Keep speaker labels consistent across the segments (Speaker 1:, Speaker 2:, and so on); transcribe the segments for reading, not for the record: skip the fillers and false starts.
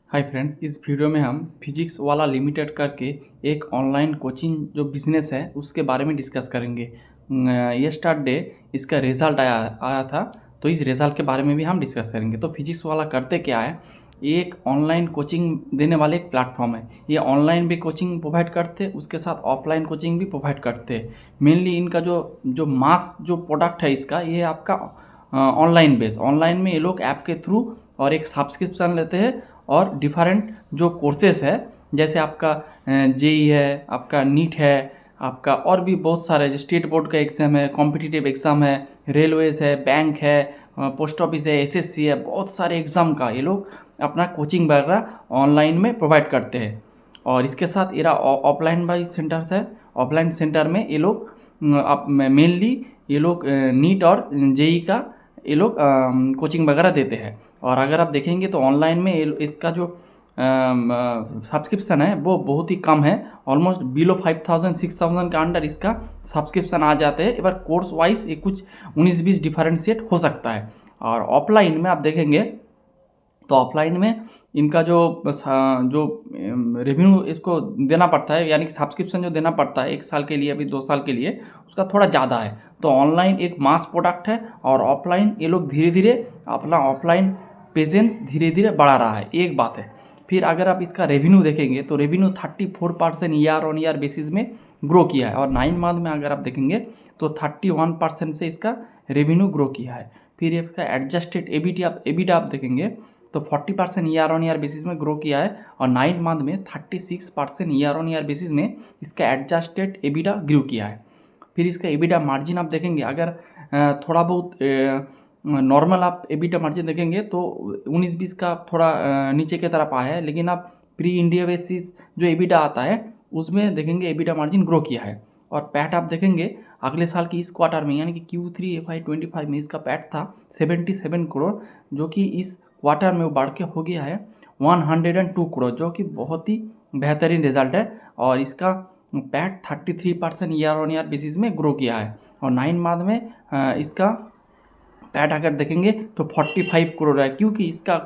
Speaker 1: Hi friends, इस video में हम फिजिक्स वाला लिमिटेड करके एक ऑनलाइन कोचिंग जो बिज़नेस है उसके बारे में डिस्कस करेंगे। ये स्टार्ट डे इसका रिज़ल्ट आया आया था, तो इस रिज़ल्ट के बारे में भी हम डिस्कस करेंगे। तो फिजिक्स वाला करते क्या है, ये एक ऑनलाइन कोचिंग देने वाले एक प्लेटफॉर्म है। ये ऑनलाइन भी कोचिंग प्रोवाइड करते, उसके साथ ऑफलाइन कोचिंग भी प्रोवाइड करते। मेनली इनका जो जो मास जो प्रोडक्ट है इसका, ये आपका ऑनलाइन बेस। ऑनलाइन में ये लोग ऐप के थ्रू और एक सब्सक्रिप्शन लेते हैं और डिफरेंट जो कोर्सेस है, जैसे आपका जेई है, आपका नीट है, आपका और भी बहुत सारे स्टेट बोर्ड का एग्ज़ाम है, कॉम्पिटिटिव एग्ज़ाम है, रेलवेज़ है, बैंक है, पोस्ट ऑफिस है, एसएससी है, बहुत सारे एग्ज़ाम का ये लोग अपना कोचिंग वगैरह ऑनलाइन में प्रोवाइड करते हैं। और इसके साथ ये ऑफलाइन बाई सेंटर है। ऑफलाइन सेंटर में ये लोग मेनली ये लोग नीट और जेई का ये लोग कोचिंग वगैरह देते हैं। और अगर आप देखेंगे तो ऑनलाइन में इसका जो सब्सक्रिप्शन है वो बहुत ही कम है, ऑलमोस्ट बिलो 5000 6000 के अंडर इसका सब्सक्रिप्शन आ जाते हैं। एक बार कोर्स वाइज ये कुछ 19-20 डिफरेंशिएट हो सकता है। और ऑफलाइन में आप देखेंगे तो ऑफलाइन में इनका जो रेवेन्यू इसको देना पड़ता है, यानी कि सब्सक्रिप्शन जो देना पड़ता है 1 साल के लिए, अभी 2 साल के लिए, उसका थोड़ा ज़्यादा है। तो ऑनलाइन एक मास प्रोडक्ट है और ऑफलाइन ये लोग धीरे धीरे अपना ऑफलाइन प्रेजेंस धीरे धीरे बढ़ा रहा है, एक बात है। फिर अगर आप इसका रेवेन्यू देखेंगे तो revenue 34% year on year basis में ग्रो किया है। और 9 मंथ में अगर आप देखेंगे तो 31% से इसका रेवेन्यू ग्रो किया है। फिर इसका एडजस्टेड एबिटा आप देखेंगे तो 40% ईयर ऑन ईयर बेसिस में ग्रो किया है। और 9 मंथ में 36% ईयर ऑन ईयर बेसिस में इसका एडजस्टेड एबिटा ग्रो किया है। फिर इसका एबिटा मार्जिन आप देखेंगे, अगर थोड़ा बहुत नॉर्मल आप एबिटा मार्जिन देखेंगे तो 19-20 का थोड़ा नीचे की तरफ आया है, लेकिन आप प्री इंडिया बेसिस जो एबिटा आता है उसमें देखेंगे एबिटा मार्जिन ग्रो किया है। और पैट आप देखेंगे अगले साल की इस क्वार्टर में, यानी कि Q3 FY25 में इसका पैट था 77 करोड़, जो कि इस क्वार्टर में वो बढ़ के हो गया है 102 करोड़, जो कि बहुत ही बेहतरीन रिजल्ट है। और इसका PAT 33% year on year basis में ग्रो किया है। और 9 मंथ में इसका पैट अगर देखेंगे तो 45 करोड़ है, क्योंकि इसका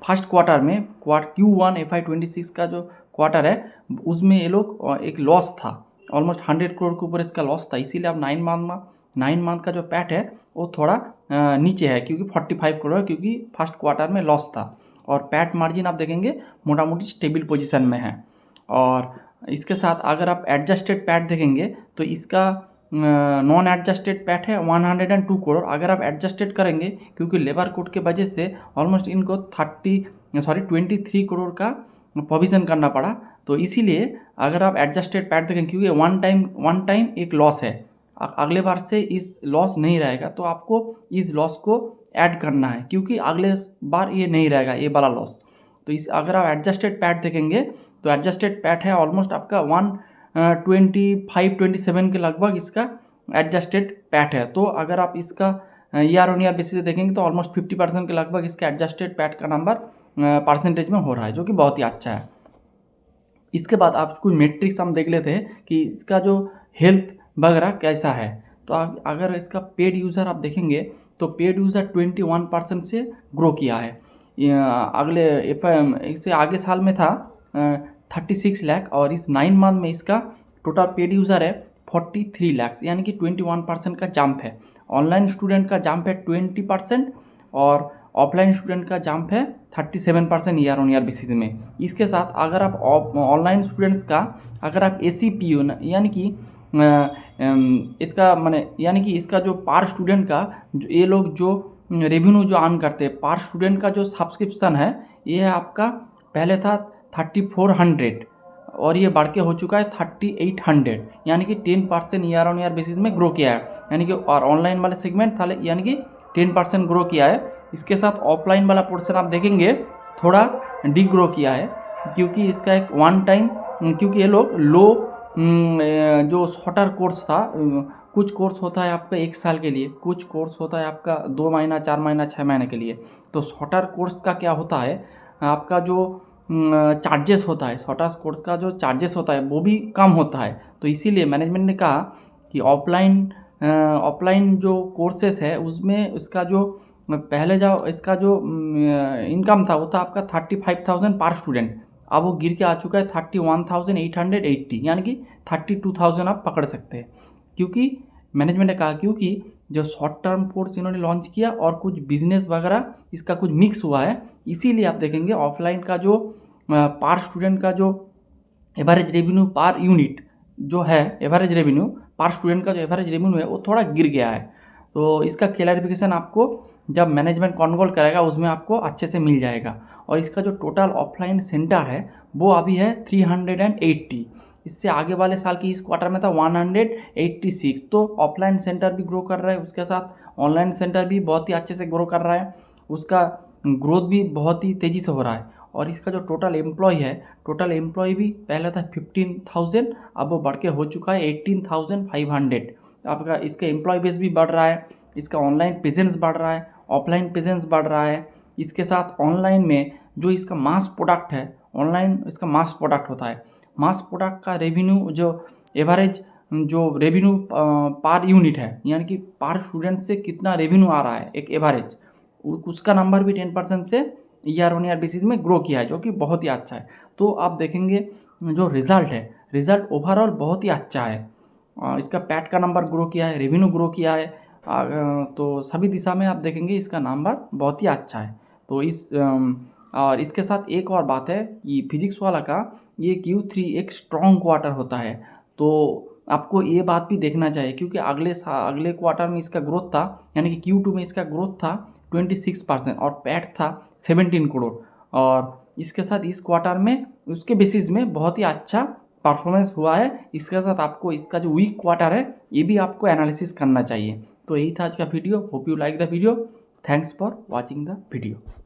Speaker 1: फर्स्ट क्वार्टर में Q1 FY26 का जो क्वार्टर है उसमें ये लोग एक लॉस था, ऑलमोस्ट 100 करोड़ के ऊपर इसका लॉस था। इसीलिए अब 9 मंथ का जो पैट है वो थोड़ा नीचे है, क्योंकि 45 करोड़ है, क्योंकि फर्स्ट क्वार्टर में लॉस था। और पैट मार्जिन आप देखेंगे मोटा मोटी स्टेबल पोजीशन में है। और इसके साथ अगर आप एडजस्टेड पैट देखेंगे तो इसका नॉन एडजस्टेड पैट है 102 करोड़। अगर आप एडजस्टेड करेंगे, क्योंकि लेबर कोड के वजह से ऑलमोस्ट इनको 23 करोड़ का प्रोविज़न करना पड़ा, तो इसीलिए अगर आप एडजस्टेड पैट देखें, क्योंकि वन टाइम एक लॉस है, अगले बार से इस लॉस नहीं रहेगा, तो आपको इस लॉस को ऐड करना है, क्योंकि अगले बार ये नहीं रहेगा ये वाला लॉस। तो इस अगर आप एडजस्टेड पैट देखेंगे तो एडजस्टेड पैट है ऑलमोस्ट आपका 125-27 के लगभग इसका एडजस्टेड पैट है। तो अगर आप इसका ईयर ऑन ईयर बेसिस से देखेंगे तो ऑलमोस्ट 50% के लगभग इसका एडजस्टेड पैट का नंबर परसेंटेज में हो रहा है, जो कि बहुत ही अच्छा है। इसके बाद आप कुछ मेट्रिक्स हम देख लेते हैं कि इसका जो हेल्थ वगैरह कैसा है। तो अगर इसका पेड यूज़र आप देखेंगे तो पेड यूज़र 21% से ग्रो किया है। अगले इससे आगे साल में था 36 लाख, और इस 9 मंथ में इसका टोटल पेड यूज़र है 43 लाख, यानी कि 21% का जंप है। ऑनलाइन स्टूडेंट का जंप है 20% और ऑफलाइन स्टूडेंट का जंप है 37% ईयर ऑन ईयर बेसिस में। इसके साथ अगर आप ऑनलाइन स्टूडेंट्स का अगर आप ACPU यानी कि इसका माने यानी कि इसका जो पर स्टूडेंट का जो ये लोग जो रेवेन्यू जो अर्न करते हैं पर स्टूडेंट का जो सब्सक्रिप्शन है, ये है आपका पहले था 3400 और ये बढ़ के हो चुका है 3800, यानी कि 10% ईयर ऑन ईयर बेसिस में ग्रो किया है, यानी कि और ऑनलाइन वाले सेगमेंट था यानी कि 10% ग्रो किया है। इसके साथ ऑफलाइन वाला पोर्शन आप देखेंगे थोड़ा डी ग्रो किया है, क्योंकि इसका एक वन टाइम, क्योंकि ये लोग लो जो शॉर्टर कोर्स था, कुछ कोर्स होता है आपका 1 साल के लिए, कुछ कोर्स होता है आपका 2 महीना 4 महीना 6 महीने के लिए। तो शॉर्टर कोर्स का क्या होता है, आपका जो चार्जेस होता है, शॉर्टर कोर्स का जो चार्जेस होता है वो भी कम होता है। तो इसीलिए मैनेजमेंट ने कहा कि ऑफलाइन जो कोर्सेस है उसमें उसका जो पहले जो इसका जो इनकम था वो था आपका 35,000 पर स्टूडेंट, अब वो गिर के आ चुका है 31,880, यानी कि 32,000 आप पकड़ सकते हैं। क्योंकि मैनेजमेंट ने कहा क्योंकि जो शॉर्ट टर्म कोर्स इन्होंने लॉन्च किया और कुछ बिजनेस वगैरह इसका कुछ मिक्स हुआ है, इसीलिए आप देखेंगे ऑफलाइन का जो पर स्टूडेंट का जो एवरेज रेवेन्यू पर यूनिट जो है, एवरेज रेवेन्यू पर स्टूडेंट का जो एवरेज रेवेन्यू है वो थोड़ा गिर गया है। तो इसका क्लैरिफिकेशन आपको जब मैनेजमेंट कॉल करेगा उसमें आपको अच्छे से मिल जाएगा। और इसका जो टोटल ऑफलाइन सेंटर है वो अभी है 380, इससे आगे वाले साल की इस क्वार्टर में था 186। तो ऑफलाइन सेंटर भी ग्रो कर रहा है, उसके साथ ऑनलाइन सेंटर भी बहुत ही अच्छे से ग्रो कर रहा है, उसका ग्रोथ भी बहुत ही तेज़ी से हो रहा है। और इसका जो टोटल एम्प्लॉय है, टोटल एम्प्लॉय भी पहले था 15,000, अब वो बढ़ के हो चुका है 18,500। आपका इसका एम्प्लॉय बेस भी बढ़ रहा है, इसका ऑनलाइन प्रेजेंस बढ़ रहा है, ऑफलाइन प्रेजेंस बढ़ रहा है। इसके साथ ऑनलाइन में जो इसका मास प्रोडक्ट है, ऑनलाइन इसका मास प्रोडक्ट होता है, मास प्रोडक्ट का रेवेन्यू जो एवरेज जो रेवेन्यू पर यूनिट है, यानी कि पर स्टूडेंट से कितना रेवेन्यू आ रहा है एक एवरेज, उसका नंबर भी 10% से ईयर ऑन ईयर बेसिस में ग्रो किया है, जो कि बहुत ही अच्छा है। तो आप देखेंगे जो रिज़ल्ट है, रिज़ल्ट ओवरऑल बहुत ही अच्छा है। इसका पैट का नंबर ग्रो किया है, रेवेन्यू ग्रो किया है, तो सभी दिशा में आप देखेंगे इसका नंबर बहुत ही अच्छा है। तो और इसके साथ एक और बात है कि फिजिक्स वाला का ये Q3 एक स्ट्रॉन्ग क्वार्टर होता है, तो आपको ये बात भी देखना चाहिए, क्योंकि अगले क्वार्टर में इसका ग्रोथ था, यानी कि Q2 में इसका ग्रोथ था 26% और पैट था 17 करोड़। और इसके साथ इस क्वार्टर में उसके बेसिस में बहुत ही अच्छा परफॉर्मेंस हुआ है। इसके साथ आपको इसका जो वीक क्वार्टर है ये भी आपको एनालिसिस करना चाहिए। तो यही था आज का video. Hope you like the video. Thanks for watching the video.